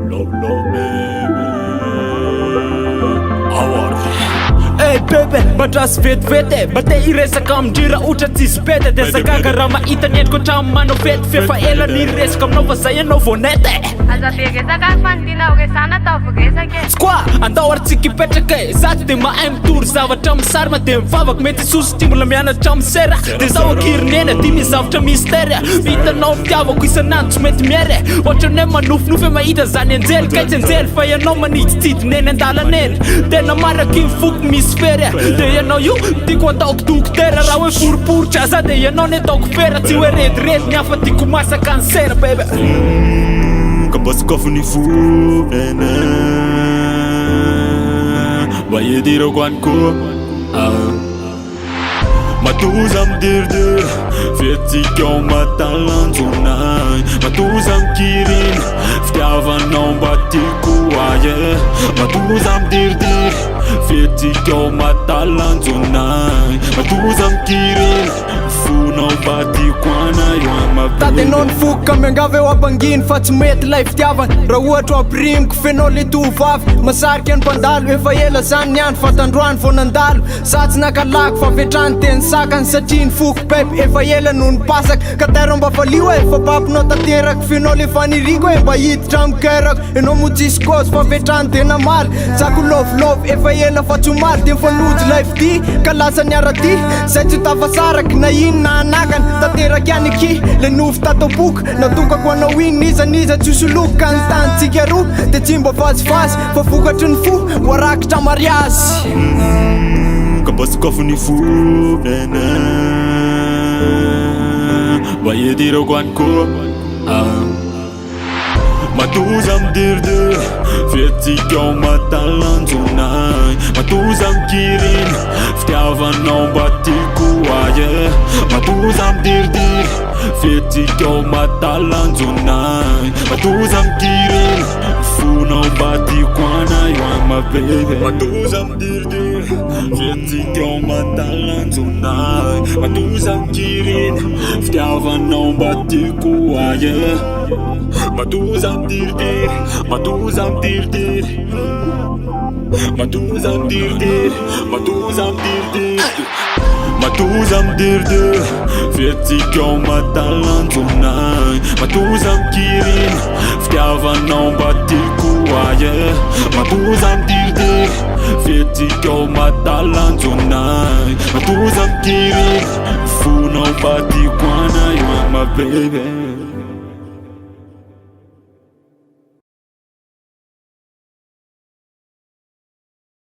Love, love me. Hey bebe, matras vetivety bate iresaka amindrira otra tsisy pety de sakaka raha mahita ny endriko hatramin'ny manao fety fefa ela ny resaka aminao fa zay ianao vao nety aza beresaka fanidinao resana atao voresaka Squad, andao aritsika ipetraka e zato de mahay mitory zavatra misarima de mivavaka mety isoso timbola mianatra amin'ny sera de zaho akirinena ty misy zavatra mystère hitanao mitiavako isanandro tsy mety miere ohatra ny hoe manofinofy mahita zany anjely kaitsy anjely fa ianao maniditsidineny an-dalaneny tena maraky mifoky misy fery de ianao io tiako ataoko dokotera raha hoe foriporitra za de ianao ny ataoko fera tsy hoe rediredy ny hafa tiako masaka ny sera bebe Kabasikofu ni furene Bayediro kwanko Matuzam dirdir Fietikao matalanzunay Matuzam kirin Ftiavanao batiku aye Matuzam dirdir Fietikao matalanzunay Matuzam kirin Funao batikwana yama Tade non fuka miangavy eo abanginy fa tsy mety lay fitiavana raha ohatra amprimiko fenao le tovavy masarika ny mpandalo efa ela zany niandro fa tandroany vao nandalo satsy nakalako fa vetrany teny sakany satria ny foko pepe efa ela no nipasaka ka tero mba valio efa papinao tanteraka fenao le faniriko e mba hiditra amikerako enao motsisy cause fa vetrany tena maly zako lovolov efa ela fa tsy omaly de mifanojo lay fity ka lasa niaraty zay tsy tafasaraky na ino na anakany tanteraky any aki le nofo tataoboka natokako anao iny niza tsy soloky ka ny tanitsika roa de tsy mba vazivazy fa vokatry ny fo voarakitra mariazy Kabasikofu ni furene Bayediro kwanko Matuzam dirdir Fietikao matalanzunay Matuzam kirin Ftiavanao batiku aye Matuzam dirdir Fietikao matalanzunay Matuzam kirin Funao batikwana yama baby Matuzam dirdir Fietikao matalanzunay Matuzam kirin Ftiavanao batiku aye Matuzam dirdir, matuzam dirdir Matuzam dirdir, matuzam dirdir Matuzam dirdir Fietikao matalanzunay Matuzam kirin Ftiavanao batiku aye Matuzam dirdir Fietikao matalanzunay Matuzam kirin Funao batikwana yama baby